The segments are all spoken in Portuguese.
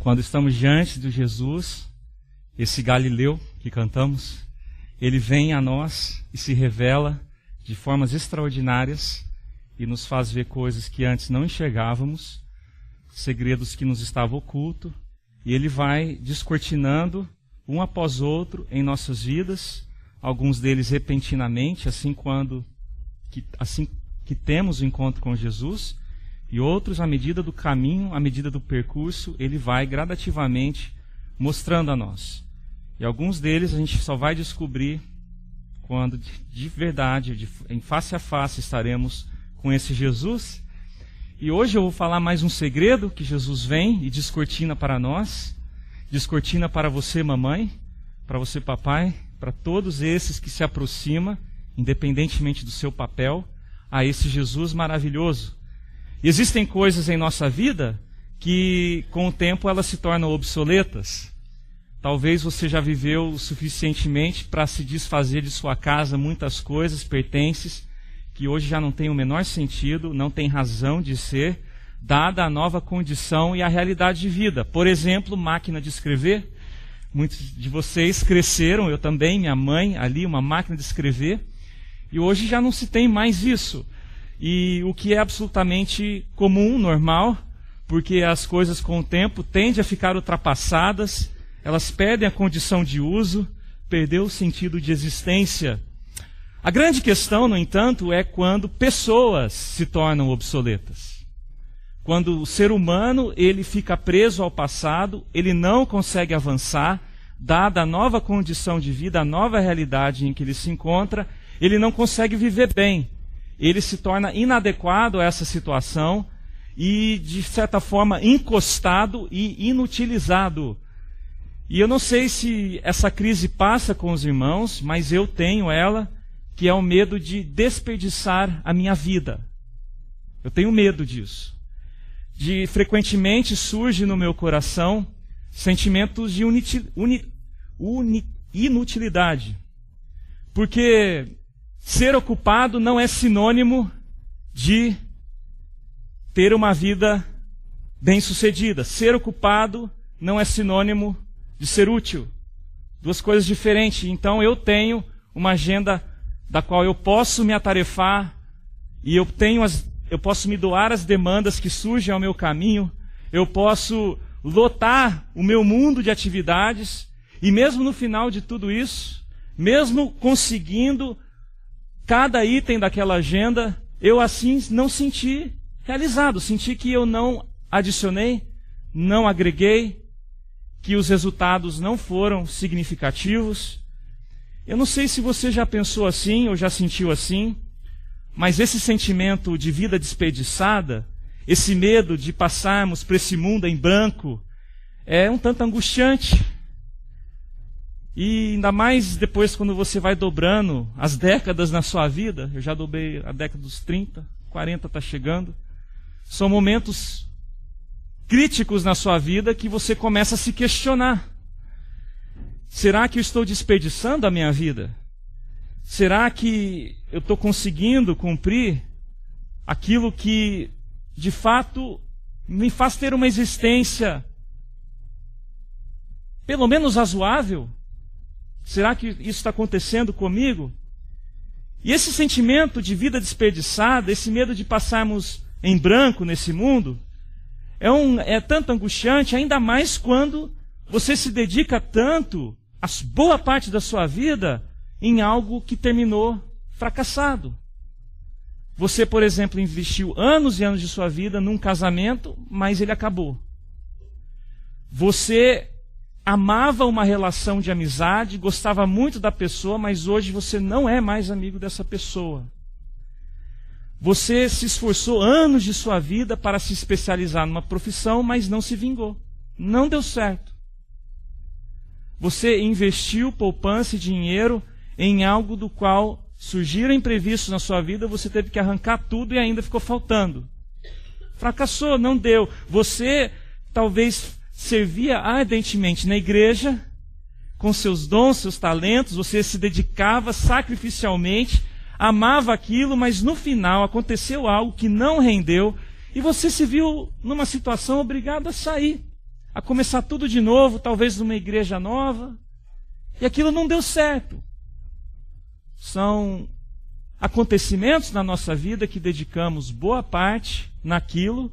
Quando estamos diante de Jesus, esse Galileu que cantamos, ele vem a nós e se revela de formas extraordinárias e nos faz ver coisas que antes não enxergávamos, segredos que nos estavam ocultos, e ele vai descortinando um após outro em nossas vidas, alguns deles repentinamente, assim que temos o encontro com Jesus, e outros, à medida do caminho, à medida do percurso, ele vai gradativamente mostrando a nós. E alguns deles a gente só vai descobrir quando de verdade, em face a face, estaremos com esse Jesus. E hoje eu vou falar mais um segredo que Jesus vem e descortina para nós, descortina para você, mamãe, para você, papai, para todos esses que se aproximam, independentemente do seu papel, a esse Jesus maravilhoso. E existem coisas em nossa vida que, com o tempo, elas se tornam obsoletas. Talvez você já viveu o suficientemente para se desfazer de sua casa muitas coisas, pertences, que hoje já não tem o menor sentido, não tem razão de ser, dada a nova condição e a realidade de vida. Por exemplo, máquina de escrever. Muitos de vocês cresceram, eu também, minha mãe, ali, uma máquina de escrever, e hoje já não se tem mais isso. E o que é absolutamente comum, normal, porque as coisas com o tempo tendem a ficar ultrapassadas, elas perdem a condição de uso, perdeu o sentido de existência. A grande questão, no entanto, é quando pessoas se tornam obsoletas. Quando o ser humano ele fica preso ao passado, ele não consegue avançar, dada a nova condição de vida, a nova realidade em que ele se encontra, ele não consegue viver bem. Ele se torna inadequado a essa situação e, de certa forma, encostado e inutilizado. E eu não sei se essa crise passa com os irmãos, mas eu tenho ela, que é o medo de desperdiçar a minha vida. Eu tenho medo disso. Frequentemente surge no meu coração sentimentos de inutilidade. Porque ser ocupado não é sinônimo de ter uma vida bem-sucedida. Ser ocupado não é sinônimo de ser útil. Duas coisas diferentes. Então eu tenho uma agenda da qual eu posso me atarefar e eu posso me doar às demandas que surgem ao meu caminho. Eu posso lotar o meu mundo de atividades e mesmo no final de tudo isso, mesmo conseguindo cada item daquela agenda, eu assim não senti realizado, senti que eu não adicionei, não agreguei, que os resultados não foram significativos. Eu não sei se você já pensou assim ou já sentiu assim, mas esse sentimento de vida desperdiçada, esse medo de passarmos por esse mundo em branco, é um tanto angustiante. E ainda mais depois quando você vai dobrando as décadas na sua vida, eu já dobrei a década dos 30, 40 está chegando, são momentos críticos na sua vida que você começa a se questionar. Será que eu estou desperdiçando a minha vida? Será que eu estou conseguindo cumprir aquilo que, de fato, me faz ter uma existência pelo menos razoável? Será que isso está acontecendo comigo? E esse sentimento de vida desperdiçada, esse medo de passarmos em branco nesse mundo, é tanto angustiante, ainda mais quando você se dedica tanto, a boa parte da sua vida, em algo que terminou fracassado. Você, por exemplo, investiu anos e anos de sua vida num casamento, mas ele acabou. Você amava uma relação de amizade, gostava muito da pessoa, mas hoje você não é mais amigo dessa pessoa. Você se esforçou anos de sua vida para se especializar numa profissão, mas não se vingou. Não deu certo. Você investiu poupança e dinheiro em algo do qual surgiram imprevistos na sua vida, você teve que arrancar tudo e ainda ficou faltando. Fracassou, não deu. Você talvez servia ardentemente na igreja, com seus dons, seus talentos, você se dedicava sacrificialmente, amava aquilo, mas no final aconteceu algo que não rendeu e você se viu numa situação obrigado a sair. a começar tudo de novo, talvez numa igreja nova, e aquilo não deu certo. São acontecimentos na nossa vida que dedicamos boa parte naquilo,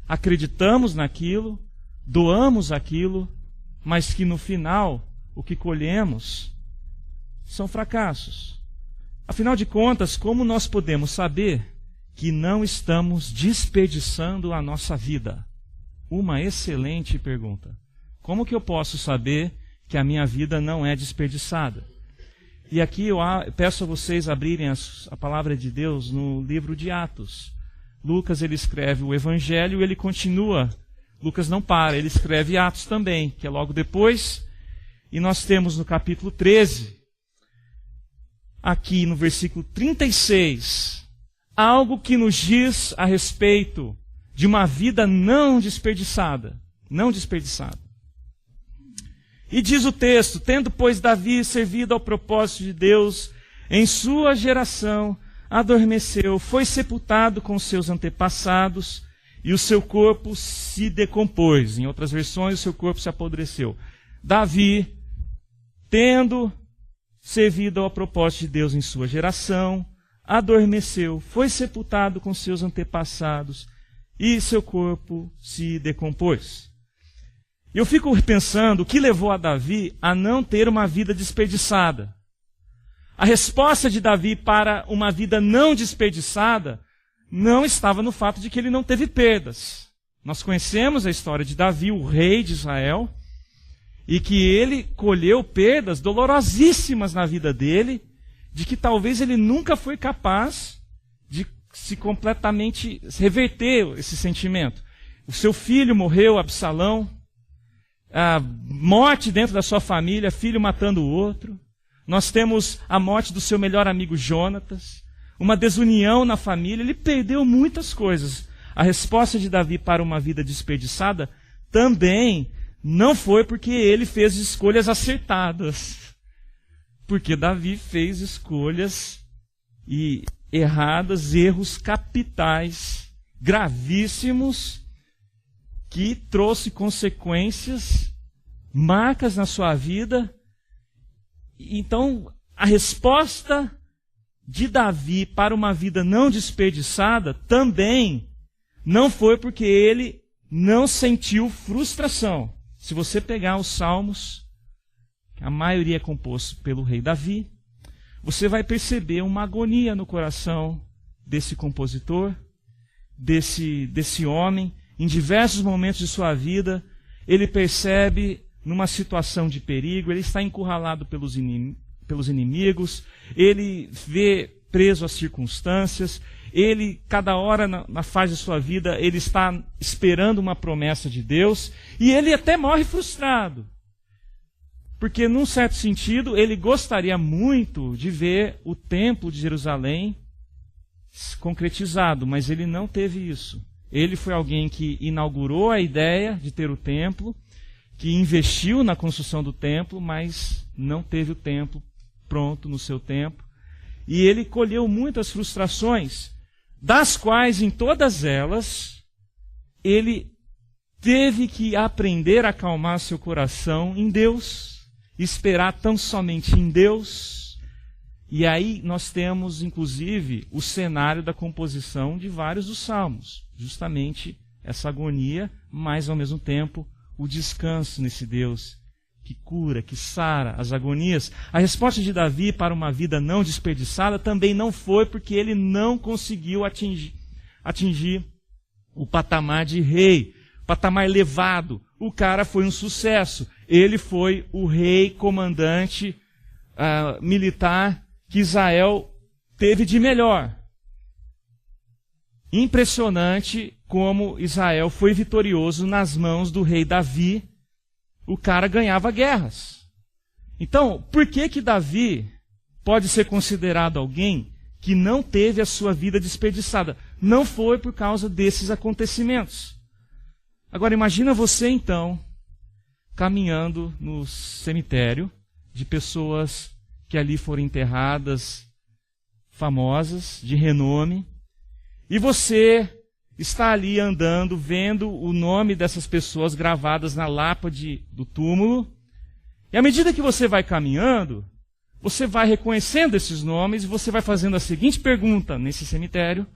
acreditamos naquilo, doamos aquilo, mas que no final o que colhemos são fracassos. Afinal de contas, como nós podemos saber que não estamos desperdiçando a nossa vida? Uma excelente pergunta. Como que eu posso saber que a minha vida não é desperdiçada? E aqui eu peço a vocês abrirem a palavra de Deus no livro de Atos. Lucas, ele escreve o Evangelho e ele continua. Lucas não para, ele escreve Atos também, que é logo depois. E nós temos no capítulo 13, aqui no versículo 36, algo que nos diz a respeito de uma vida não desperdiçada. Não desperdiçada. E diz o texto: tendo, pois, Davi servido ao propósito de Deus, em sua geração, adormeceu, foi sepultado com seus antepassados, e o seu corpo se decompôs. Em outras versões, o seu corpo se apodreceu. Davi, tendo servido ao propósito de Deus em sua geração, adormeceu, foi sepultado com seus antepassados, e seu corpo se decompôs. Eu fico pensando o que levou a Davi a não ter uma vida desperdiçada. A resposta de Davi para uma vida não desperdiçada não estava no fato de que ele não teve perdas. Nós conhecemos a história de Davi, o rei de Israel, e que ele colheu perdas dolorosíssimas na vida dele, de que talvez ele nunca foi capaz de se completamente reverter esse sentimento. O seu filho morreu, Absalão, a morte dentro da sua família, filho matando o outro. Nós temos a morte do seu melhor amigo Jonatas, uma desunião na família. Ele perdeu muitas coisas. A resposta de Davi para uma vida desperdiçada também não foi porque ele fez escolhas acertadas. Porque Davi fez escolhas erradas, erros capitais, gravíssimos, que trouxe consequências, marcas na sua vida. Então, a resposta de Davi para uma vida não desperdiçada também não foi porque ele não sentiu frustração. Se você pegar os Salmos, a maioria é composto pelo rei Davi, você vai perceber uma agonia no coração desse compositor, desse homem. Em diversos momentos de sua vida, ele percebe numa situação de perigo, ele está encurralado pelos inimigos, ele vê preso às circunstâncias, ele, cada hora na fase de sua vida, ele está esperando uma promessa de Deus, e ele até morre frustrado. Porque, num certo sentido, ele gostaria muito de ver o templo de Jerusalém concretizado, mas ele não teve isso. Ele foi alguém que inaugurou a ideia de ter o templo, que investiu na construção do templo, mas não teve o templo pronto no seu tempo. E ele colheu muitas frustrações, das quais, em todas elas, ele teve que aprender a acalmar seu coração em Deus, esperar tão somente em Deus. E aí nós temos, inclusive, o cenário da composição de vários dos salmos. Justamente essa agonia, mas ao mesmo tempo o descanso nesse Deus que cura, que sara as agonias. A resposta de Davi para uma vida não desperdiçada também não foi porque ele não conseguiu atingir o patamar de rei, patamar elevado. O cara foi um sucesso. Ele foi o rei comandante militar que Israel teve de melhor. Impressionante como Israel foi vitorioso nas mãos do rei Davi. O cara ganhava guerras. Então, por que Davi pode ser considerado alguém que não teve a sua vida desperdiçada? Não foi por causa desses acontecimentos. Agora, imagina você, então, caminhando no cemitério de pessoas que ali foram enterradas, famosas, de renome, e você está ali andando, vendo o nome dessas pessoas gravadas na lapa do túmulo. E à medida que você vai caminhando, você vai reconhecendo esses nomes e você vai fazendo a seguinte pergunta nesse cemitério: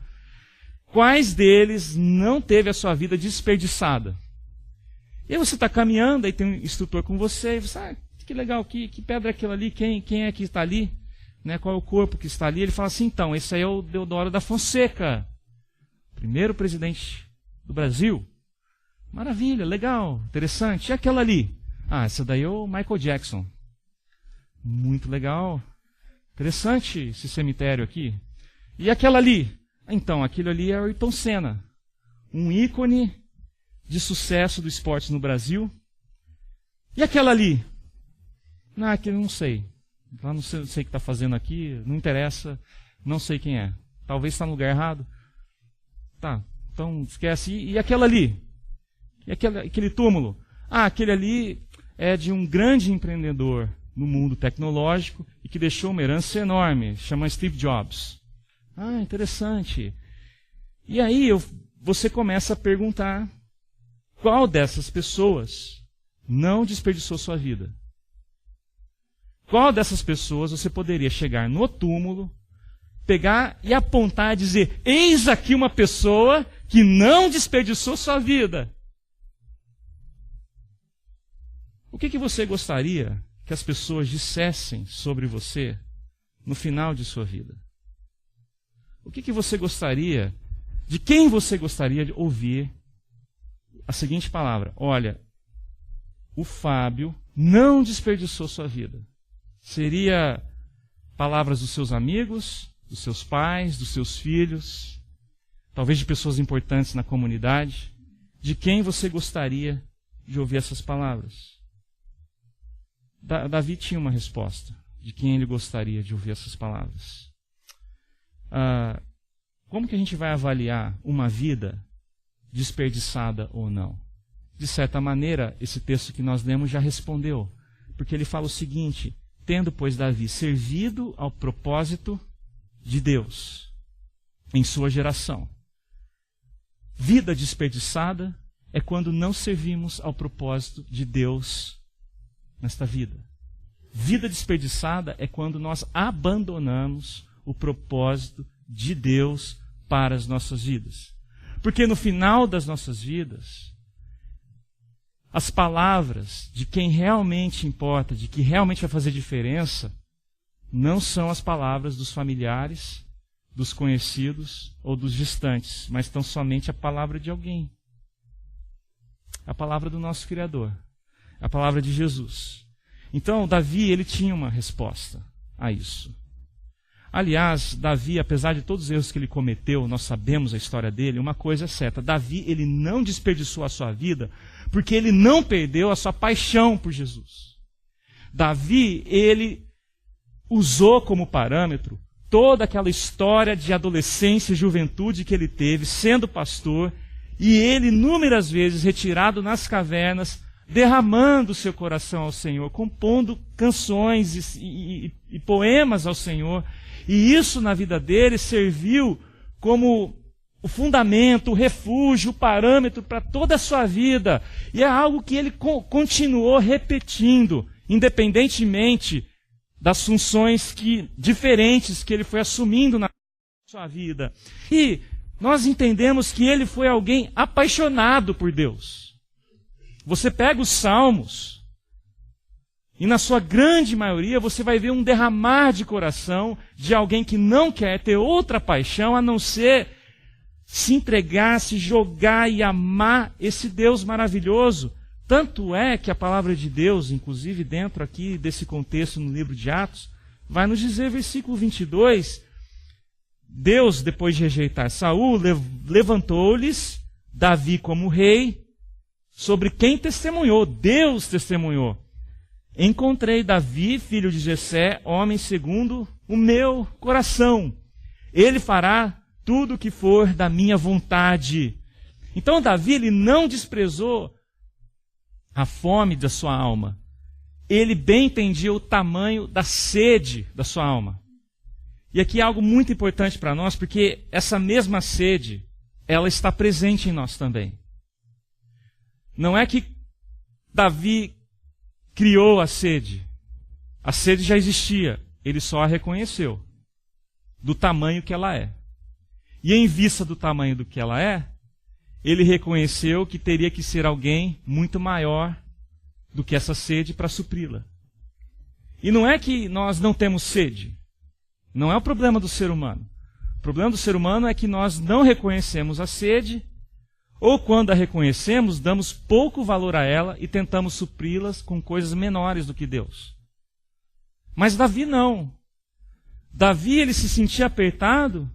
quais deles não teve a sua vida desperdiçada? E aí você está caminhando, aí tem um instrutor com você, e você, que legal, que pedra é aquela ali? Quem é que está ali? Né, qual é o corpo que está ali? Ele fala assim: então, esse aí é o Deodoro da Fonseca, primeiro presidente do Brasil. Maravilha, legal, interessante. E aquela ali? Ah, essa daí é o Michael Jackson. Muito legal. Interessante esse cemitério aqui. E aquela ali? Então, aquilo ali é o Ayrton Senna, um ícone de sucesso do esporte no Brasil. E aquela ali? Ah, aquele eu não sei. Eu não sei o que está fazendo aqui, não interessa, não sei quem é. Talvez está no lugar errado. Tá, então esquece. E aquela ali? E aquele túmulo? Ah, aquele ali é de um grande empreendedor no mundo tecnológico e que deixou uma herança enorme, chama Steve Jobs. Ah, interessante. E aí você começa a perguntar: qual dessas pessoas não desperdiçou sua vida? Qual dessas pessoas você poderia chegar no túmulo, pegar e apontar e dizer: eis aqui uma pessoa que não desperdiçou sua vida? O que você gostaria que as pessoas dissessem sobre você no final de sua vida? O que você gostaria, de quem você gostaria de ouvir a seguinte palavra: olha, o Fábio não desperdiçou sua vida? Seria palavras dos seus amigos, dos seus pais, dos seus filhos, talvez de pessoas importantes na comunidade? De quem você gostaria de ouvir essas palavras? Davi tinha uma resposta de quem ele gostaria de ouvir essas palavras. Como que a gente vai avaliar uma vida desperdiçada ou não? De certa maneira, esse texto que nós lemos já respondeu, porque ele fala o seguinte: tendo, pois, Davi servido ao propósito de Deus em sua geração. Vida desperdiçada é quando não servimos ao propósito de Deus nesta vida. Vida desperdiçada é quando nós abandonamos o propósito de Deus para as nossas vidas. Porque no final das nossas vidas, as palavras de quem realmente importa, de que realmente vai fazer diferença, não são as palavras dos familiares, dos conhecidos ou dos distantes, mas tão somente a palavra de alguém. A palavra do nosso Criador. A palavra de Jesus. Então, Davi, ele tinha uma resposta a isso. Aliás, Davi, apesar de todos os erros que ele cometeu, nós sabemos a história dele, uma coisa é certa: Davi, ele não desperdiçou a sua vida porque ele não perdeu a sua paixão por Jesus. Davi, ele usou como parâmetro toda aquela história de adolescência e juventude que ele teve sendo pastor, e ele, inúmeras vezes, retirado nas cavernas, derramando seu coração ao Senhor, compondo canções e poemas ao Senhor. E isso na vida dele serviu como o fundamento, o refúgio, o parâmetro para toda a sua vida. E é algo que ele continuou repetindo, independentemente das funções diferentes que ele foi assumindo na sua vida. E nós entendemos que ele foi alguém apaixonado por Deus. Você pega os Salmos, e na sua grande maioria você vai ver um derramar de coração de alguém que não quer ter outra paixão a não ser se entregar, se jogar e amar esse Deus maravilhoso. Tanto é que a palavra de Deus, inclusive dentro aqui desse contexto no livro de Atos, vai nos dizer, versículo 22, Deus, depois de rejeitar Saul, levantou-lhes Davi como rei, sobre quem testemunhou, Deus testemunhou. Encontrei Davi, filho de Jessé, homem segundo o meu coração. Ele fará tudo o que for da minha vontade. Então Davi, ele não desprezou a fome da sua alma. Ele bem entendia o tamanho da sede da sua alma. E aqui é algo muito importante para nós, porque essa mesma sede ela está presente em nós também. Não é que Davi criou a sede. A sede já existia, ele só a reconheceu do tamanho que ela é. E em vista do tamanho do que ela é, ele reconheceu que teria que ser alguém muito maior do que essa sede para supri-la. E não é que nós não temos sede. Não é o problema do ser humano. O problema do ser humano é que nós não reconhecemos a sede, ou quando a reconhecemos, damos pouco valor a ela e tentamos supri-las com coisas menores do que Deus. Mas Davi não. Davi, ele se sentia apertado,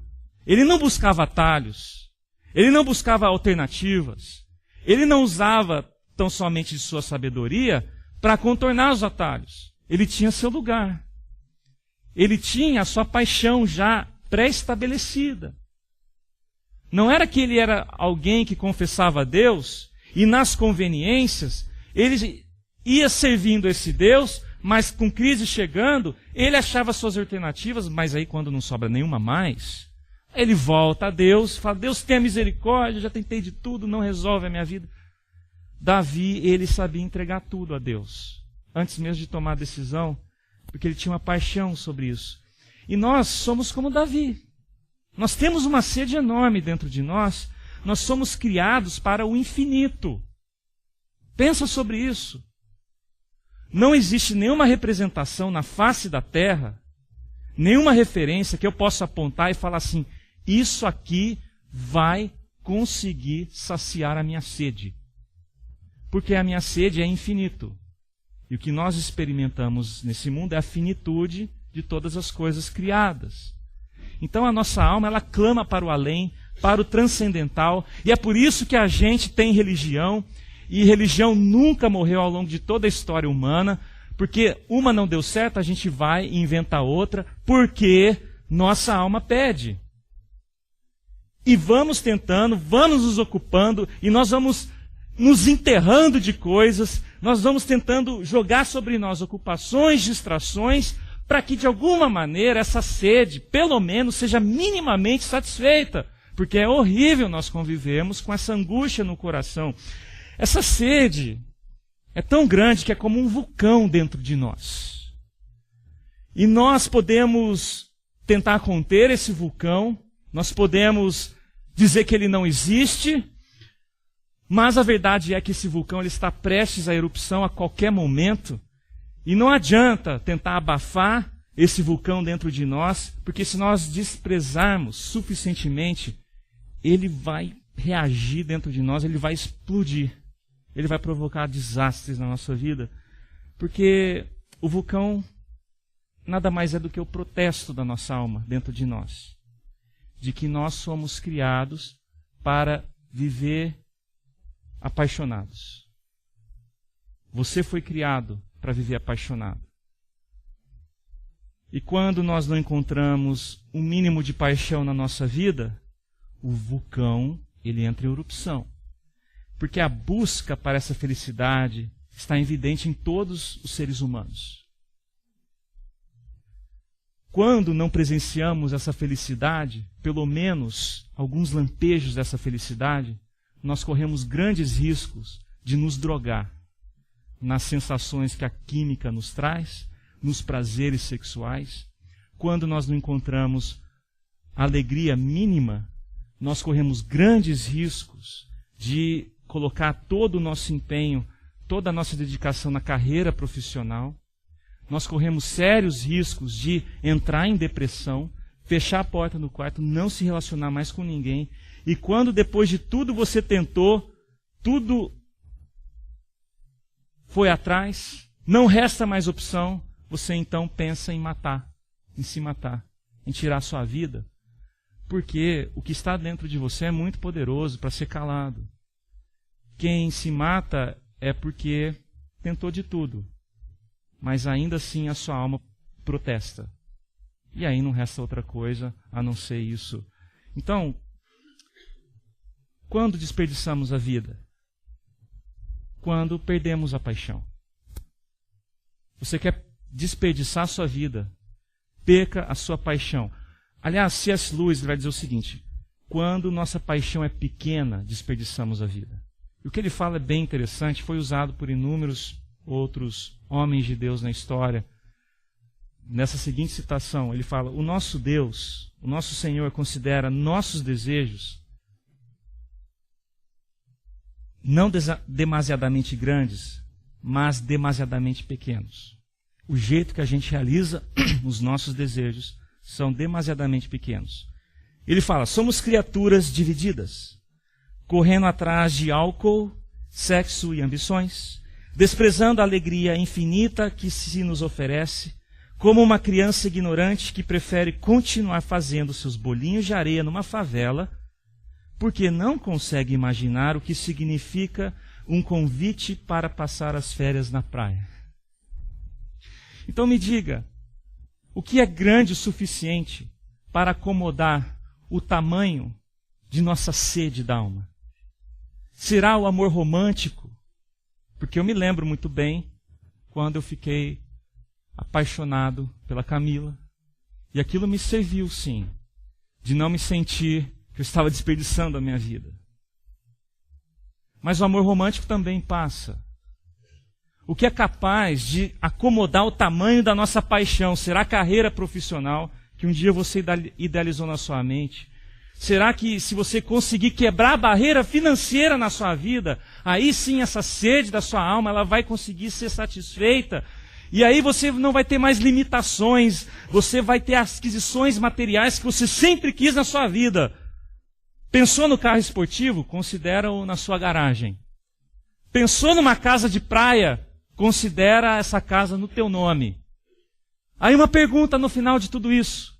ele não buscava atalhos, ele não buscava alternativas, ele não usava tão somente de sua sabedoria para contornar os atalhos. Ele tinha seu lugar. Ele tinha a sua paixão já pré-estabelecida. Não era que ele era alguém que confessava a Deus e nas conveniências ele ia servindo esse Deus, mas com crise chegando, ele achava suas alternativas, mas aí quando não sobra nenhuma mais, ele volta a Deus e fala: Deus, tenha misericórdia, já tentei de tudo, não resolve a minha vida. Davi, ele sabia entregar tudo a Deus, antes mesmo de tomar a decisão, porque ele tinha uma paixão sobre isso. E nós somos como Davi. Nós temos uma sede enorme dentro de nós. Nós somos criados para o infinito. Pensa sobre isso. Não existe nenhuma representação na face da terra, nenhuma referência que eu possa apontar e falar assim: isso aqui vai conseguir saciar a minha sede. Porque a minha sede é infinito. E o que nós experimentamos nesse mundo é a finitude de todas as coisas criadas. Então a nossa alma, ela clama para o além, para o transcendental, e é por isso que a gente tem religião, e religião nunca morreu ao longo de toda a história humana, porque uma não deu certo, a gente vai e inventa outra, porque nossa alma pede. E vamos tentando, vamos nos ocupando, e nós vamos nos enterrando de coisas, nós vamos tentando jogar sobre nós ocupações, distrações, para que de alguma maneira essa sede, pelo menos, seja minimamente satisfeita. Porque é horrível nós convivermos com essa angústia no coração. Essa sede é tão grande que é como um vulcão dentro de nós. E nós podemos tentar conter esse vulcão, nós podemos dizer que ele não existe, mas a verdade é que esse vulcão ele está prestes à erupção a qualquer momento. E não adianta tentar abafar esse vulcão dentro de nós, porque se nós desprezarmos suficientemente, ele vai reagir dentro de nós, ele vai explodir. Ele vai provocar desastres na nossa vida. Porque o vulcão nada mais é do que o protesto da nossa alma dentro de nós. De que nós somos criados para viver apaixonados. Você foi criado para viver apaixonado. E quando nós não encontramos um mínimo de paixão na nossa vida, o vulcão, ele entra em erupção. Porque a busca para essa felicidade está evidente em todos os seres humanos. Quando não presenciamos essa felicidade, pelo menos alguns lampejos dessa felicidade, nós corremos grandes riscos de nos drogar nas sensações que a química nos traz, nos prazeres sexuais. Quando nós não encontramos a alegria mínima, nós corremos grandes riscos de colocar todo o nosso empenho, toda a nossa dedicação na carreira profissional. Nós corremos sérios riscos de entrar em depressão, fechar a porta no quarto, não se relacionar mais com ninguém. E quando depois de tudo você tentou, tudo foi atrás, não resta mais opção, você então pensa em matar, em se matar, em tirar a sua vida. Porque o que está dentro de você é muito poderoso para ser calado. Quem se mata é porque tentou de tudo, mas ainda assim a sua alma protesta. E aí não resta outra coisa a não ser isso. Então, quando desperdiçamos a vida? Quando perdemos a paixão. Você quer desperdiçar a sua vida, perca a sua paixão. Aliás, C.S. Lewis vai dizer o seguinte: quando nossa paixão é pequena, desperdiçamos a vida. E o que ele fala é bem interessante, foi usado por inúmeros outros homens de Deus na história. Nessa seguinte citação, ele fala: o nosso Deus, o nosso Senhor, considera nossos desejos não demasiadamente grandes, mas demasiadamente pequenos. O jeito que a gente realiza os nossos desejos são demasiadamente pequenos. Ele fala: somos criaturas divididas, correndo atrás de álcool, sexo e ambições, desprezando a alegria infinita que se nos oferece, como uma criança ignorante que prefere continuar fazendo seus bolinhos de areia numa favela, porque não consegue imaginar o que significa um convite para passar as férias na praia. Então me diga, o que é grande o suficiente para acomodar o tamanho de nossa sede da alma? Será o amor romântico? Porque eu me lembro muito bem quando eu fiquei apaixonado pela Camila. E aquilo me serviu, sim, de não me sentir que eu estava desperdiçando a minha vida. Mas o amor romântico também passa. O que é capaz de acomodar o tamanho da nossa paixão? Será a carreira profissional que um dia você idealizou na sua mente? Será que se você conseguir quebrar a barreira financeira na sua vida, aí sim essa sede da sua alma ela vai conseguir ser satisfeita? E aí você não vai ter mais limitações, você vai ter aquisições materiais que você sempre quis na sua vida. Pensou no carro esportivo? Considera-o na sua garagem. Pensou numa casa de praia? Considera essa casa no teu nome. Aí uma pergunta no final de tudo isso: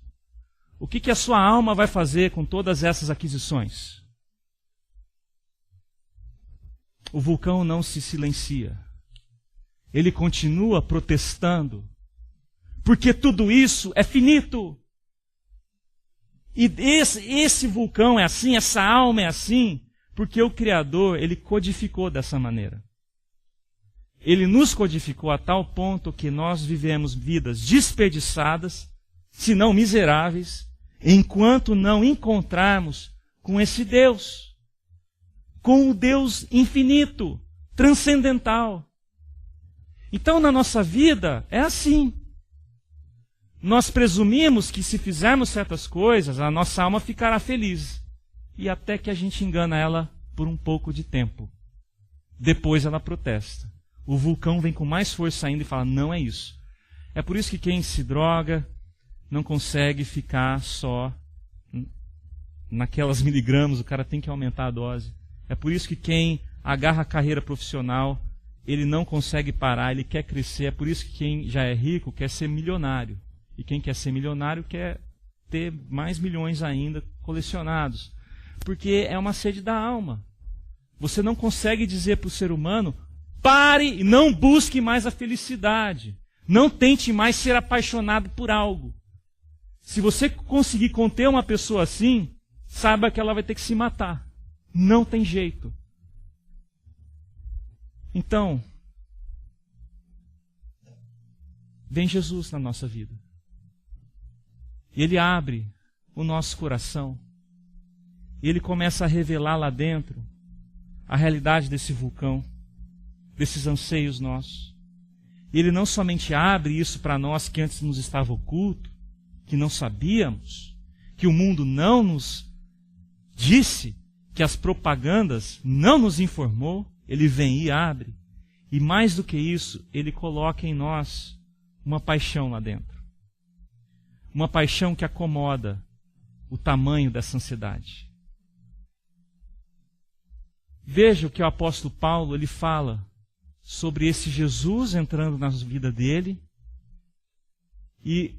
o que a sua alma vai fazer com todas essas aquisições? O vulcão não se silencia. Ele continua protestando, porque tudo isso é finito. E esse vulcão é assim, essa alma é assim, porque o Criador, ele codificou dessa maneira. Ele nos codificou a tal ponto que nós vivemos vidas desperdiçadas, se não miseráveis, enquanto não encontrarmos com esse Deus, com o Deus infinito, transcendental. Então, na nossa vida, é assim. Nós presumimos que se fizermos certas coisas, a nossa alma ficará feliz. E até que a gente engana ela por um pouco de tempo. Depois ela protesta. O vulcão vem com mais força ainda e fala: não é isso. É por isso que quem se droga não consegue ficar só naquelas miligramas, o cara tem que aumentar a dose. É por isso que quem agarra a carreira profissional, ele não consegue parar, ele quer crescer. É por isso que quem já é rico quer ser milionário. E quem quer ser milionário quer ter mais milhões ainda colecionados. Porque é uma sede da alma. Você não consegue dizer para o ser humano: pare e não busque mais a felicidade. Não tente mais ser apaixonado por algo. Se você conseguir conter uma pessoa assim, saiba que ela vai ter que se matar. Não tem jeito. Então, vem Jesus na nossa vida. E Ele abre o nosso coração. E Ele começa a revelar lá dentro a realidade desse vulcão, desses anseios nossos. E Ele não somente abre isso para nós que antes nos estava oculto, que não sabíamos, que o mundo não nos disse, que as propagandas não nos informou. Ele vem e abre. E mais do que isso, Ele coloca em nós uma paixão lá dentro. Uma paixão que acomoda o tamanho dessa ansiedade. Veja o que o apóstolo Paulo ele fala sobre esse Jesus entrando na vida dele e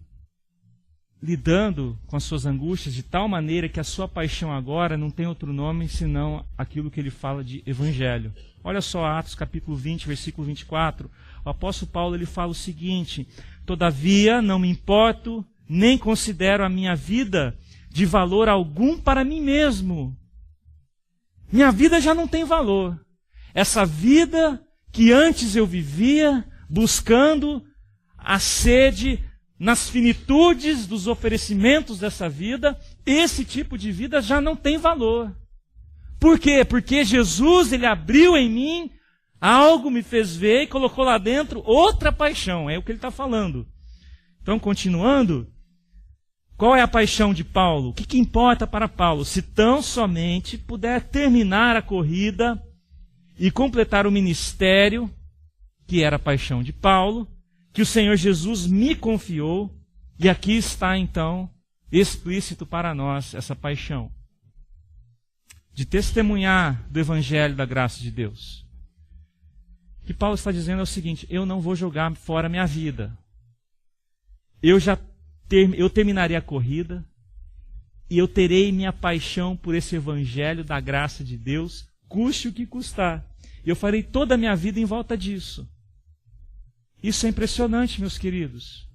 lidando com as suas angústias de tal maneira que a sua paixão agora não tem outro nome senão aquilo que ele fala de evangelho. Olha só Atos capítulo 20, versículo 24. O apóstolo Paulo ele fala o seguinte: todavia não me importo, nem considero a minha vida de valor algum para mim mesmo. Minha vida já não tem valor. Essa vida que antes eu vivia buscando a sede nas finitudes dos oferecimentos dessa vida, esse tipo de vida já não tem valor. Por quê? Porque Jesus, ele abriu em mim, algo me fez ver e colocou lá dentro outra paixão. É o que ele está falando. Então, continuando, qual é a paixão de Paulo? O que importa para Paulo? Se tão somente puder terminar a corrida e completar o ministério, que era a paixão de Paulo, que o Senhor Jesus me confiou, e aqui está então explícito para nós essa paixão de testemunhar do Evangelho da graça de Deus. O que Paulo está dizendo é o seguinte: eu não vou jogar fora a minha vida. Eu terminarei a corrida e eu terei minha paixão por esse Evangelho da graça de Deus, custe o que custar. Eu farei toda a minha vida em volta disso. Isso é impressionante, meus queridos.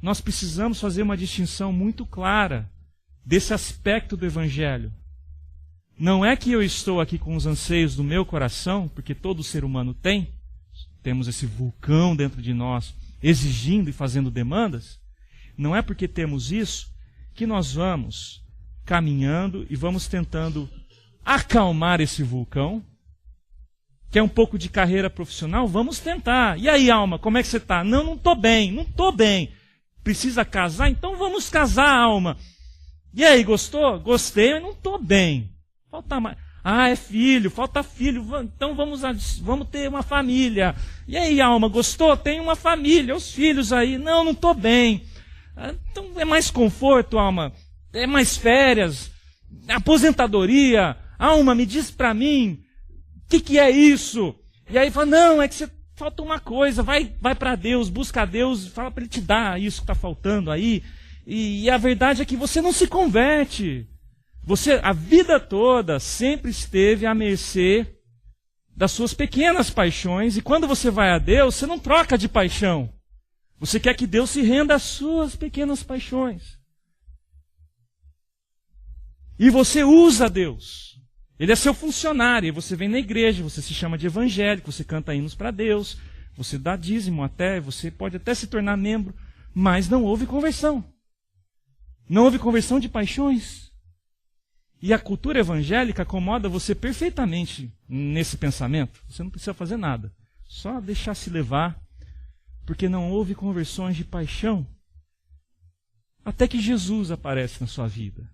Nós precisamos fazer uma distinção muito clara desse aspecto do Evangelho. Não é que eu estou aqui com os anseios do meu coração, porque todo ser humano tem, temos esse vulcão dentro de nós, exigindo e fazendo demandas. Não é porque temos isso que nós vamos caminhando e vamos tentando acalmar esse vulcão. Quer um pouco de carreira profissional? Vamos tentar. E aí, alma, como é que você está? Não estou bem, não estou bem. Precisa casar? Então vamos casar, alma. E aí, gostou? Gostei, mas não estou bem. Falta mais. Ah, é filho, falta filho. Então vamos ter uma família. E aí, alma, gostou? Tem uma família, os filhos aí. Não estou bem. Então é mais conforto, alma. É mais férias. Aposentadoria. Alma, me diz para mim. O que é isso? E aí fala, não, é que falta uma coisa, vai para Deus, busca a Deus, fala para Ele te dar isso que está faltando aí. E a verdade é que você não se converte. Você, a vida toda, sempre esteve à mercê das suas pequenas paixões, e quando você vai a Deus, você não troca de paixão. Você quer que Deus se renda às suas pequenas paixões. E você usa Deus. Ele é seu funcionário, e você vem na igreja, você se chama de evangélico, você canta hinos para Deus, você dá dízimo até, você pode até se tornar membro, mas não houve conversão. Não houve conversão de paixões. E a cultura evangélica acomoda você perfeitamente nesse pensamento. Você não precisa fazer nada, só deixar se levar, porque não houve conversões de paixão, até que Jesus aparece na sua vida.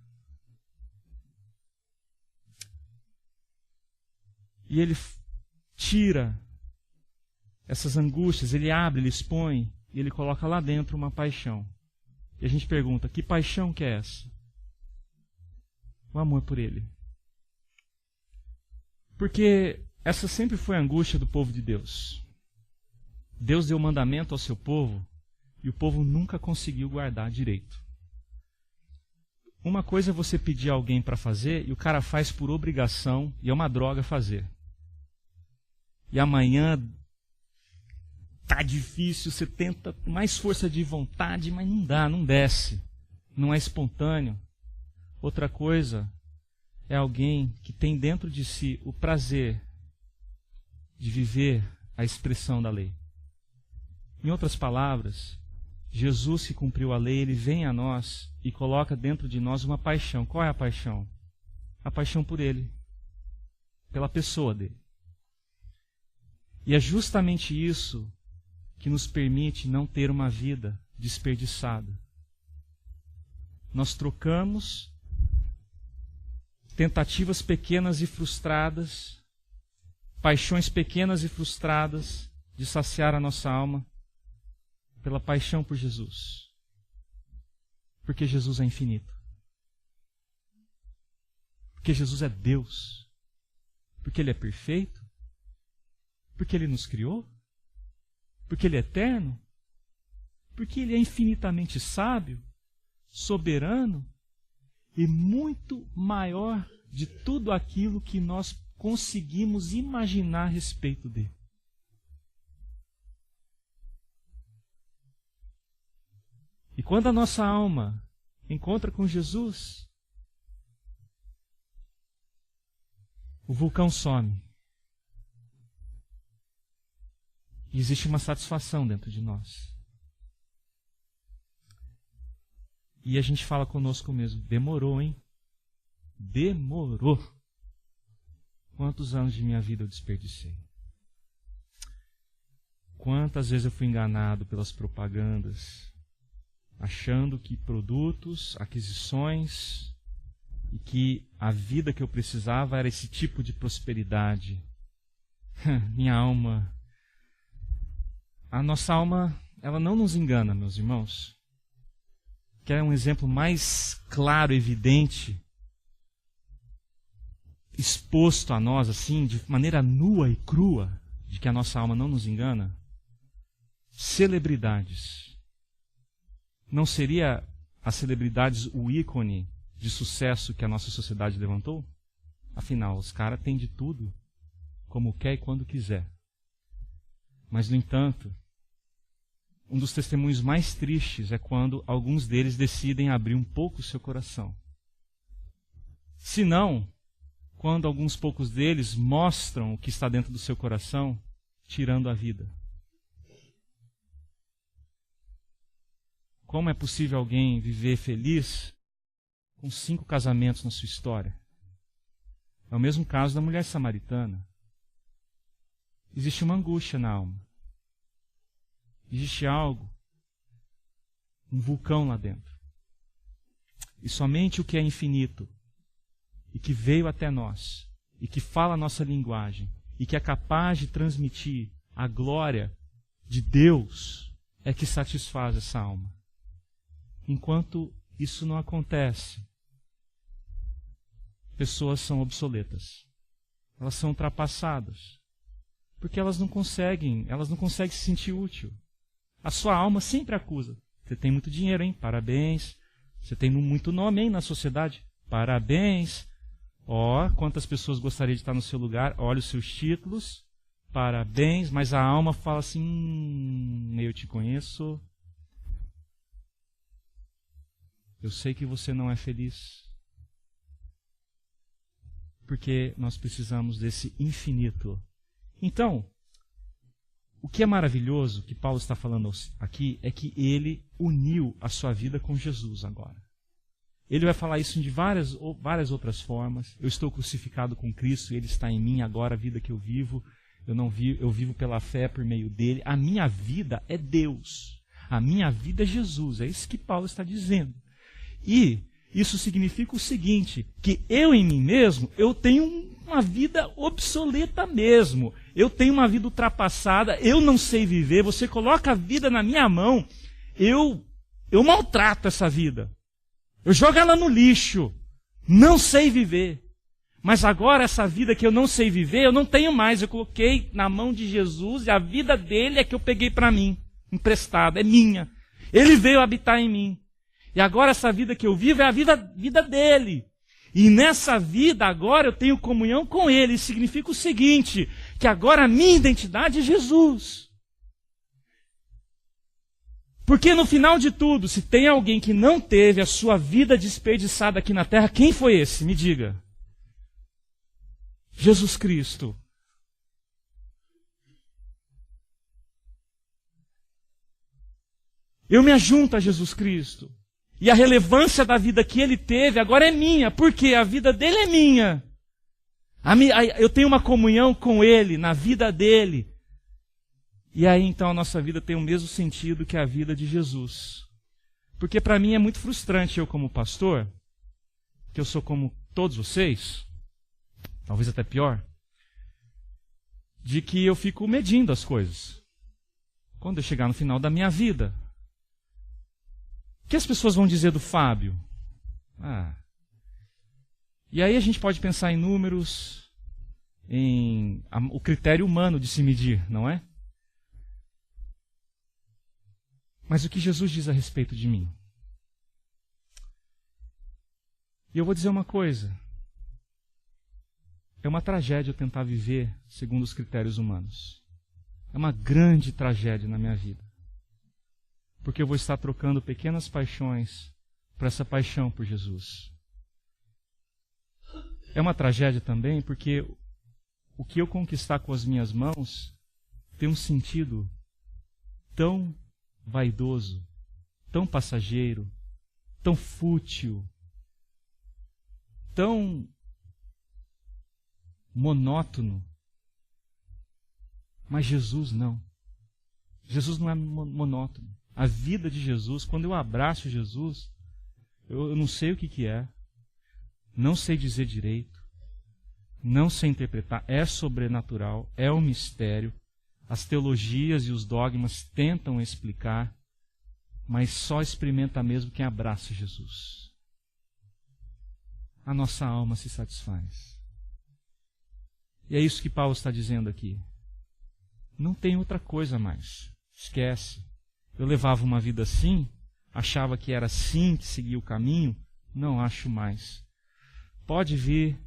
E ele tira essas angústias, ele abre, ele expõe, e ele coloca lá dentro uma paixão. E a gente pergunta, que paixão que é essa? O amor por ele. Porque essa sempre foi a angústia do povo de Deus. Deus deu mandamento ao seu povo, e o povo nunca conseguiu guardar direito. Uma coisa é você pedir a alguém para fazer, e o cara faz por obrigação, e é uma droga fazer. E amanhã tá difícil, você tenta mais força de vontade, mas não dá, não desce. Não é espontâneo. Outra coisa é alguém que tem dentro de si o prazer de viver a expressão da lei. Em outras palavras, Jesus que cumpriu a lei, ele vem a nós e coloca dentro de nós uma paixão. Qual é a paixão? A paixão por ele, pela pessoa dele. E é justamente isso que nos permite não ter uma vida desperdiçada. Nós trocamos tentativas pequenas e frustradas, paixões pequenas e frustradas de saciar a nossa alma pela paixão por Jesus. Porque Jesus é infinito. Porque Jesus é Deus. Porque Ele é perfeito. Porque Ele nos criou? Porque Ele é eterno? Porque Ele é infinitamente sábio, soberano e muito maior de tudo aquilo que nós conseguimos imaginar a respeito dele. E quando a nossa alma encontra com Jesus, o vulcão some. E existe uma satisfação dentro de nós. E a gente fala conosco mesmo, demorou, hein? Demorou. Quantos anos de minha vida eu desperdicei? Quantas vezes eu fui enganado pelas propagandas, achando que produtos, aquisições e que a vida que eu precisava era esse tipo de prosperidade. Minha alma, a nossa alma, ela não nos engana, meus irmãos. Quer um exemplo mais claro, evidente, exposto a nós, assim, de maneira nua e crua, de que a nossa alma não nos engana? Celebridades. Não seria as celebridades o ícone de sucesso que a nossa sociedade levantou? Afinal, os caras têm de tudo, como quer e quando quiser. Mas, no entanto, um dos testemunhos mais tristes é quando alguns deles decidem abrir um pouco o seu coração. Se não, quando alguns poucos deles mostram o que está dentro do seu coração, tirando a vida. Como é possível alguém viver feliz com 5 casamentos na sua história? É o mesmo caso da mulher samaritana. Existe uma angústia na alma. Existe algo, um vulcão lá dentro. E somente o que é infinito, e que veio até nós, e que fala a nossa linguagem, e que é capaz de transmitir a glória de Deus, é que satisfaz essa alma. Enquanto isso não acontece, pessoas são obsoletas. Elas são ultrapassadas. Porque elas não conseguem se sentir útil. A sua alma sempre acusa. Você tem muito dinheiro, hein? Parabéns. Você tem muito nome, hein, na sociedade? Parabéns. Ó, quantas pessoas gostariam de estar no seu lugar? Olha os seus títulos. Parabéns. Mas a alma fala assim, eu te conheço. Eu sei que você não é feliz. Porque nós precisamos desse infinito. Então, o que é maravilhoso que Paulo está falando aqui é que ele uniu a sua vida com Jesus agora. Ele vai falar isso de várias outras formas. Eu estou crucificado com Cristo, Ele está em mim, agora a vida que eu vivo, eu vivo pela fé por meio dele. A minha vida é Deus. A minha vida é Jesus. É isso que Paulo está dizendo. E isso significa o seguinte, que eu em mim mesmo, eu tenho uma vida obsoleta mesmo. Eu tenho uma vida ultrapassada, eu não sei viver. Você coloca a vida na minha mão, eu maltrato essa vida. Eu jogo ela no lixo. Não sei viver. Mas agora essa vida que eu não sei viver, eu não tenho mais. Eu coloquei na mão de Jesus e a vida dele é que eu peguei para mim, emprestada, é minha. Ele veio habitar em mim. E agora essa vida que eu vivo é a vida dele. E nessa vida agora eu tenho comunhão com ele. Isso significa o seguinte, que agora a minha identidade é Jesus. Porque no final de tudo, se tem alguém que não teve a sua vida desperdiçada aqui na terra, quem foi esse? Me diga. Jesus Cristo. Eu me ajunto a Jesus Cristo. E a relevância da vida que ele teve agora é minha. Por quê? A vida dele é minha. Eu tenho uma comunhão com ele, na vida dele. E aí então a nossa vida tem o mesmo sentido que a vida de Jesus. Porque para mim é muito frustrante eu como pastor, que eu sou como todos vocês, talvez até pior, de que eu fico medindo as coisas. Quando eu chegar no final da minha vida, o que as pessoas vão dizer do Fábio? E aí a gente pode pensar em números, em o critério humano de se medir, não é? Mas o que Jesus diz a respeito de mim? E eu vou dizer uma coisa. É uma tragédia eu tentar viver segundo os critérios humanos. É uma grande tragédia na minha vida. Porque eu vou estar trocando pequenas paixões por essa paixão por Jesus. É uma tragédia também porque o que eu conquistar com as minhas mãos tem um sentido tão vaidoso, tão passageiro, tão fútil, tão monótono. Mas Jesus não. Jesus não é monótono. A vida de Jesus, quando eu abraço Jesus, eu não sei o que é, não sei dizer direito, não sei interpretar, é sobrenatural, é um mistério. As teologias e os dogmas tentam explicar, mas só experimenta mesmo quem abraça Jesus. A nossa alma se satisfaz. E é isso que Paulo está dizendo aqui. Não tem outra coisa mais. Esquece. Eu levava uma vida assim, achava que era assim que seguia o caminho, não acho mais. Pode vir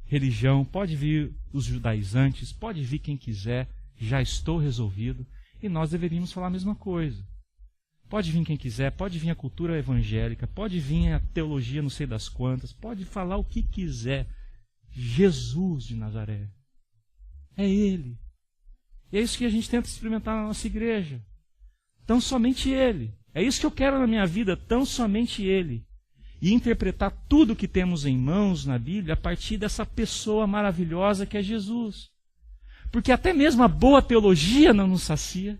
religião, pode vir os judaizantes, pode vir quem quiser, já estou resolvido. E nós deveríamos falar a mesma coisa. Pode vir quem quiser, pode vir a cultura evangélica, pode vir a teologia não sei das quantas, pode falar o que quiser. Jesus de Nazaré. É Ele. E é isso que a gente tenta experimentar na nossa igreja. Tão somente Ele. É isso que eu quero na minha vida, tão somente Ele. E interpretar tudo que temos em mãos na Bíblia a partir dessa pessoa maravilhosa que é Jesus. Porque até mesmo a boa teologia não nos sacia.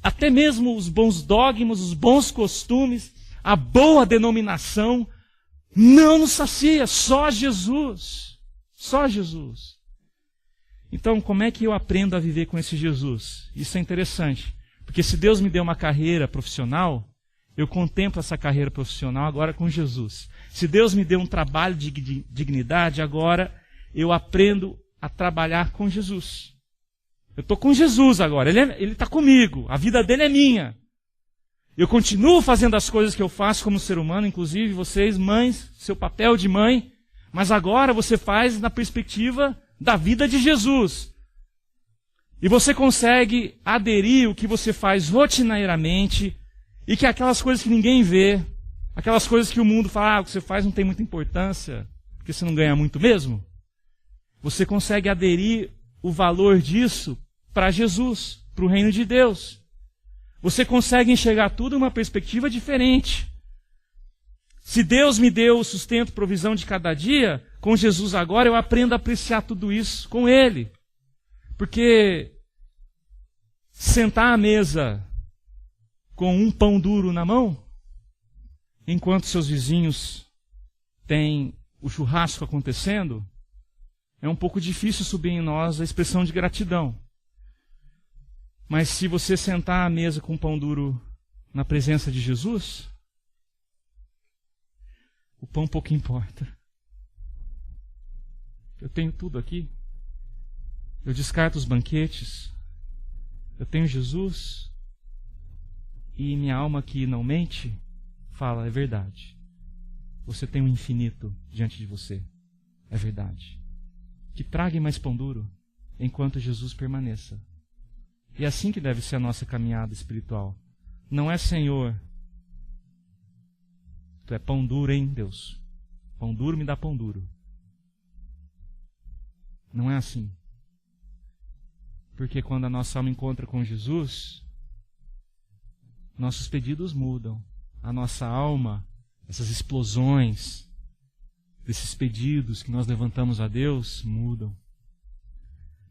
Até mesmo os bons dogmas, os bons costumes, a boa denominação não nos sacia. Só Jesus. Só Jesus. Então, como é que eu aprendo a viver com esse Jesus? Isso é interessante. Porque se Deus me deu uma carreira profissional, eu contemplo essa carreira profissional agora com Jesus. Se Deus me deu um trabalho de dignidade, agora eu aprendo a trabalhar com Jesus. Eu estou com Jesus agora, Ele está comigo, a vida dele é minha. Eu continuo fazendo as coisas que eu faço como ser humano, inclusive vocês, mães, seu papel de mãe, mas agora você faz na perspectiva da vida de Jesus. E você consegue aderir o que você faz rotineiramente e que aquelas coisas que ninguém vê, aquelas coisas que o mundo fala, o que você faz não tem muita importância, porque você não ganha muito mesmo. Você consegue aderir o valor disso para Jesus, para o reino de Deus. Você consegue enxergar tudo numa perspectiva diferente. Se Deus me deu o sustento, provisão de cada dia, com Jesus agora eu aprendo a apreciar tudo isso com Ele. Porque sentar à mesa com um pão duro na mão, enquanto seus vizinhos têm o churrasco acontecendo, é um pouco difícil subir em nós a expressão de gratidão. Mas se você sentar à mesa com um pão duro na presença de Jesus, o pão pouco importa. Eu tenho tudo aqui. Eu descarto os banquetes. Eu tenho Jesus. E minha alma que não mente, fala, é verdade. Você tem um infinito diante de você. É verdade. Que trague mais pão duro, enquanto Jesus permaneça. E é assim que deve ser a nossa caminhada espiritual. Não é, Senhor, Tu é pão duro, hein, Deus? Pão duro me dá pão duro. Não é assim. Porque quando a nossa alma encontra com Jesus, nossos pedidos mudam. A nossa alma, essas explosões, desses pedidos que nós levantamos a Deus, mudam.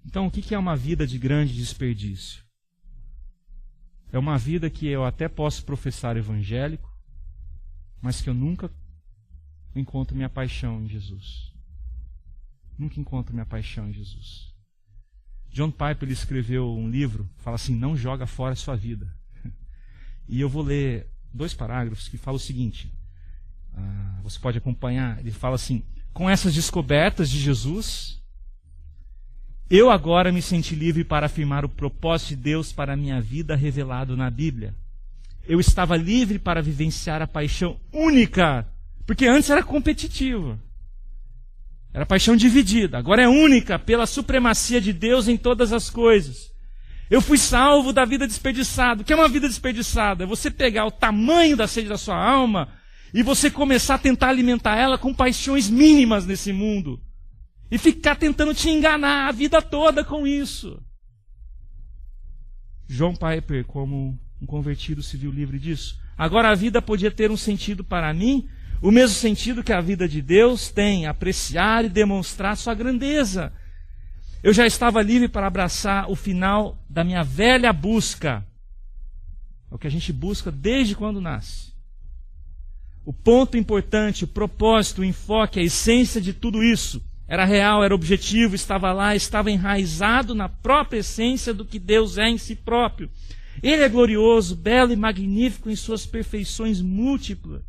Então, o que é uma vida de grande desperdício? É uma vida que eu até posso professar evangélico, mas que eu nunca encontro minha paixão em Jesus. Nunca encontro minha paixão em Jesus. John Piper ele escreveu um livro, fala assim, não joga fora a sua vida. E eu vou ler 2 parágrafos que falam o seguinte, você pode acompanhar, ele fala assim, com essas descobertas de Jesus, eu agora me senti livre para afirmar o propósito de Deus para a minha vida revelado na Bíblia. Eu estava livre para vivenciar a paixão única, porque antes era competitiva. Era paixão dividida, agora é única pela supremacia de Deus em todas as coisas. Eu fui salvo da vida desperdiçada. O que é uma vida desperdiçada? É você pegar o tamanho da sede da sua alma e você começar a tentar alimentar ela com paixões mínimas nesse mundo. E ficar tentando te enganar a vida toda com isso. John Piper, como um convertido, se viu livre disso. Agora a vida podia ter um sentido para mim, o mesmo sentido que a vida de Deus tem, apreciar e demonstrar sua grandeza. Eu já estava livre para abraçar o final da minha velha busca. É o que a gente busca desde quando nasce. O ponto importante, o propósito, o enfoque, a essência de tudo isso era real, era objetivo, estava lá, estava enraizado na própria essência do que Deus é em si próprio. Ele é glorioso, belo e magnífico em suas perfeições múltiplas.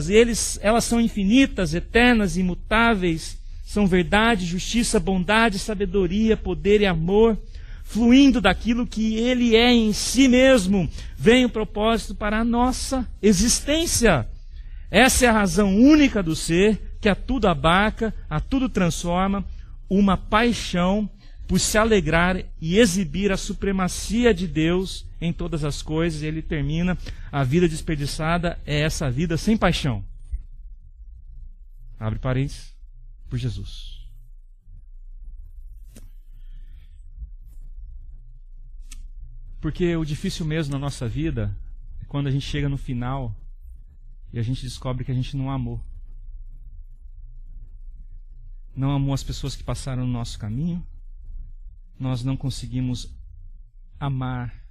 E elas são infinitas, eternas, imutáveis, são verdade, justiça, bondade, sabedoria, poder e amor, fluindo daquilo que Ele é em si mesmo, vem o propósito para a nossa existência. Essa é a razão única do ser, que a tudo abarca, a tudo transforma, uma paixão por se alegrar e exibir a supremacia de Deus em todas as coisas. E ele termina: a vida desperdiçada é essa vida sem paixão. Abre parênteses, por Jesus. Porque o difícil mesmo na nossa vida é quando a gente chega no final e a gente descobre que a gente não amou. Não amou as pessoas que passaram no nosso caminho. Nós não conseguimos amar,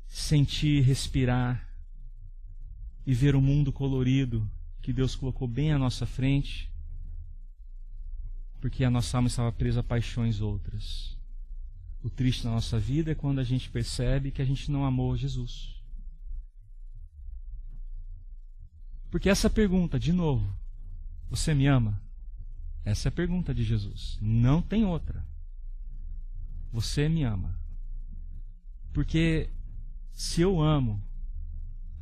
sentir, respirar e ver o mundo colorido que Deus colocou bem à nossa frente, porque a nossa alma estava presa a paixões outras. O triste na nossa vida é quando a gente percebe que a gente não amou Jesus. Porque essa pergunta, de novo, você me ama? Essa é a pergunta de Jesus. Não tem outra. Você me ama. Porque se eu amo,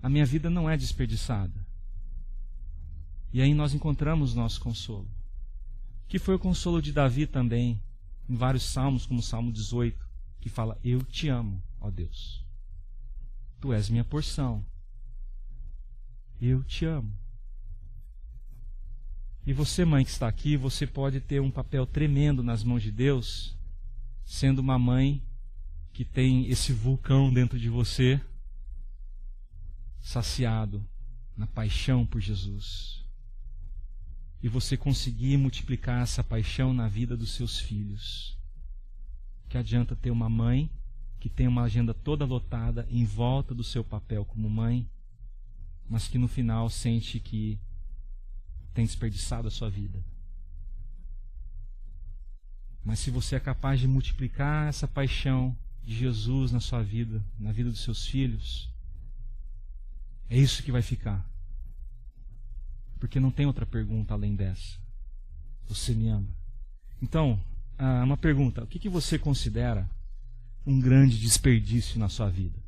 a minha vida não é desperdiçada. E aí nós encontramos nosso consolo. Que foi o consolo de Davi também, em vários salmos, como o Salmo 18, que fala: eu te amo, ó Deus. Tu és minha porção. Eu te amo. E você, mãe que está aqui, você pode ter um papel tremendo nas mãos de Deus, sendo uma mãe que tem esse vulcão dentro de você, saciado na paixão por Jesus. E você conseguir multiplicar essa paixão na vida dos seus filhos. Que adianta ter uma mãe que tem uma agenda toda lotada em volta do seu papel como mãe, mas que no final sente que tem desperdiçado a sua vida. Mas se você é capaz de multiplicar essa paixão de Jesus na sua vida, na vida dos seus filhos, é isso que vai ficar. Porque não tem outra pergunta além dessa. Você me ama? Então, uma pergunta: o que você considera um grande desperdício na sua vida?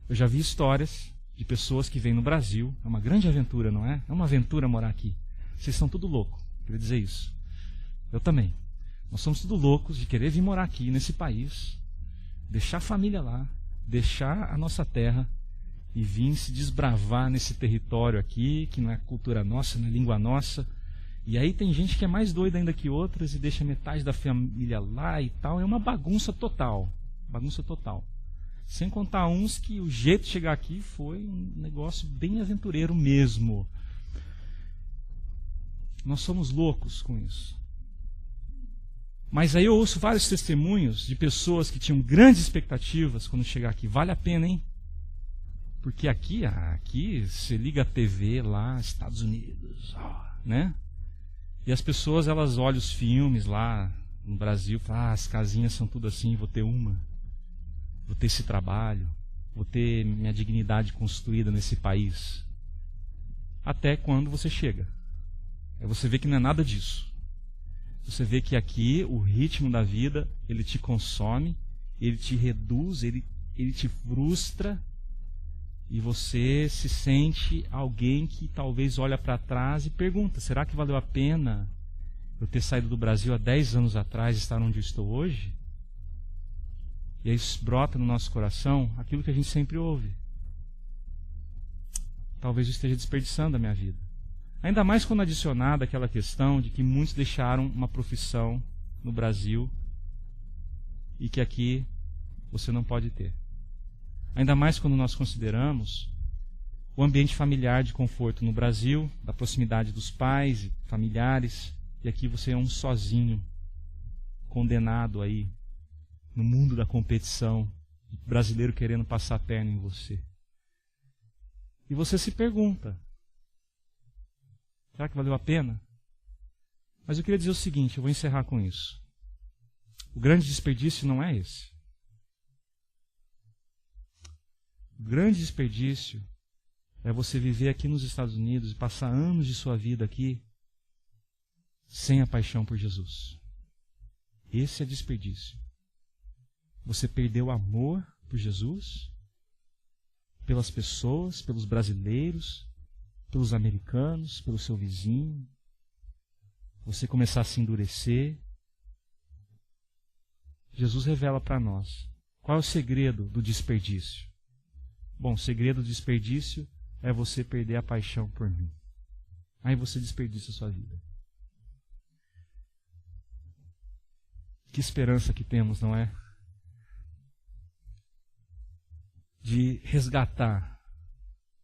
Eu já vi histórias de pessoas que vêm no Brasil. É uma grande aventura, não é? É uma aventura morar aqui. Vocês são tudo louco, queria dizer isso. Eu também. Nós somos tudo loucos de querer vir morar aqui nesse país, deixar a família lá, deixar a nossa terra e vir se desbravar nesse território aqui, que não é cultura nossa, não é língua nossa. E aí tem gente que é mais doida ainda que outras e deixa metade da família lá e tal. É uma bagunça total. Bagunça total. Sem contar uns que o jeito de chegar aqui foi um negócio bem aventureiro mesmo. Nós somos loucos com isso. Mas aí eu ouço vários testemunhos de pessoas que tinham grandes expectativas quando chegar aqui. Vale a pena, hein? Porque aqui você liga a TV lá, Estados Unidos, né? E as pessoas, elas olham os filmes lá no Brasil, falam: as casinhas são tudo assim, vou ter uma. Vou ter esse trabalho, vou ter minha dignidade construída nesse país. Até quando você chega. Aí você vê que não é nada disso. Você vê que aqui o ritmo da vida, ele te consome, ele te reduz, ele te frustra, e você se sente alguém que talvez olha para trás e pergunta: será que valeu a pena eu ter saído do Brasil há 10 anos atrás e estar onde eu estou hoje? E aí brota no nosso coração aquilo que a gente sempre ouve: talvez eu esteja desperdiçando a minha vida. Ainda mais quando adicionada aquela questão de que muitos deixaram uma profissão no Brasil e que aqui você não pode ter. Ainda mais quando nós consideramos o ambiente familiar de conforto no Brasil, da proximidade dos pais e familiares, e aqui você é um sozinho, condenado aí, no mundo da competição, brasileiro querendo passar a perna em você. E você se pergunta, será que valeu a pena? Mas eu queria dizer o seguinte, eu vou encerrar com isso. O grande desperdício não é esse. O grande desperdício é você viver aqui nos Estados Unidos e passar anos de sua vida aqui sem a paixão por Jesus. Esse é desperdício. Você perdeu o amor por Jesus, pelas pessoas, pelos brasileiros, pelos americanos, pelo seu vizinho. Você começar a se endurecer. Jesus revela para nós qual é o segredo do desperdício. Bom, o segredo do desperdício é você perder a paixão por mim. Aí você desperdiça a sua vida. Que esperança que temos, não é? De resgatar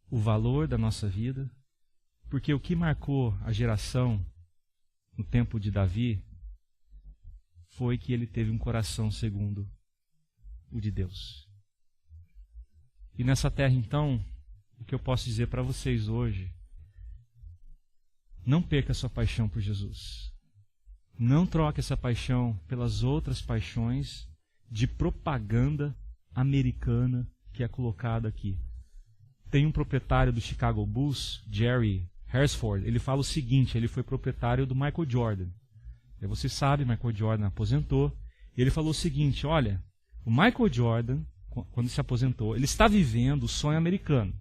o valor da nossa vida, porque o que marcou a geração no tempo de Davi foi que ele teve um coração segundo o de Deus. E nessa terra, então, o que eu posso dizer para vocês hoje, não perca a sua paixão por Jesus. Não troque essa paixão pelas outras paixões de propaganda americana que é colocada aqui. Tem um proprietário do Chicago Bulls, Jerry Hersford, ele fala o seguinte, ele foi proprietário do Michael Jordan. E você sabe, Michael Jordan aposentou, e ele falou o seguinte, olha, o Michael Jordan, quando se aposentou, ele está vivendo o sonho americano.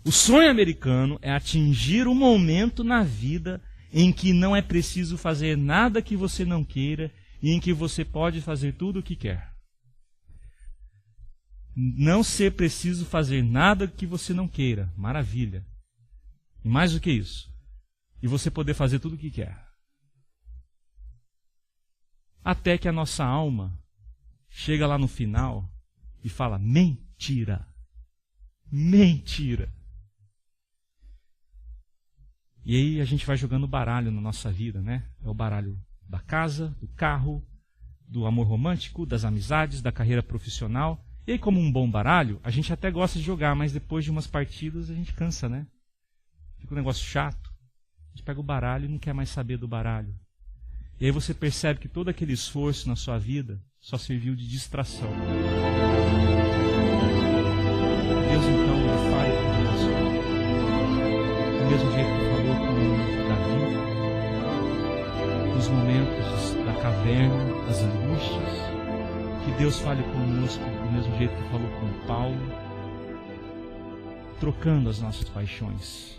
O sonho americano é atingir um momento na vida em que não é preciso fazer nada que você não queira e em que você pode fazer tudo o que quer. Não ser preciso fazer nada que você não queira. Maravilha. E mais do que isso. E você poder fazer tudo o que quer. Até que a nossa alma chega lá no final e fala, mentira. Mentira. E aí a gente vai jogando baralho na nossa vida, né? É o baralho da casa, do carro, do amor romântico, das amizades, da carreira profissional. E aí, como um bom baralho, a gente até gosta de jogar, mas depois de umas partidas a gente cansa, né? Fica um negócio chato. A gente pega o baralho e não quer mais saber do baralho. E aí você percebe que todo aquele esforço na sua vida só serviu de distração. Deus, então, ele fale conosco. Do mesmo jeito que falou com Davi, nos momentos da caverna, das angústias, que Deus fale conosco do mesmo jeito que falou com Paulo, trocando as nossas paixões.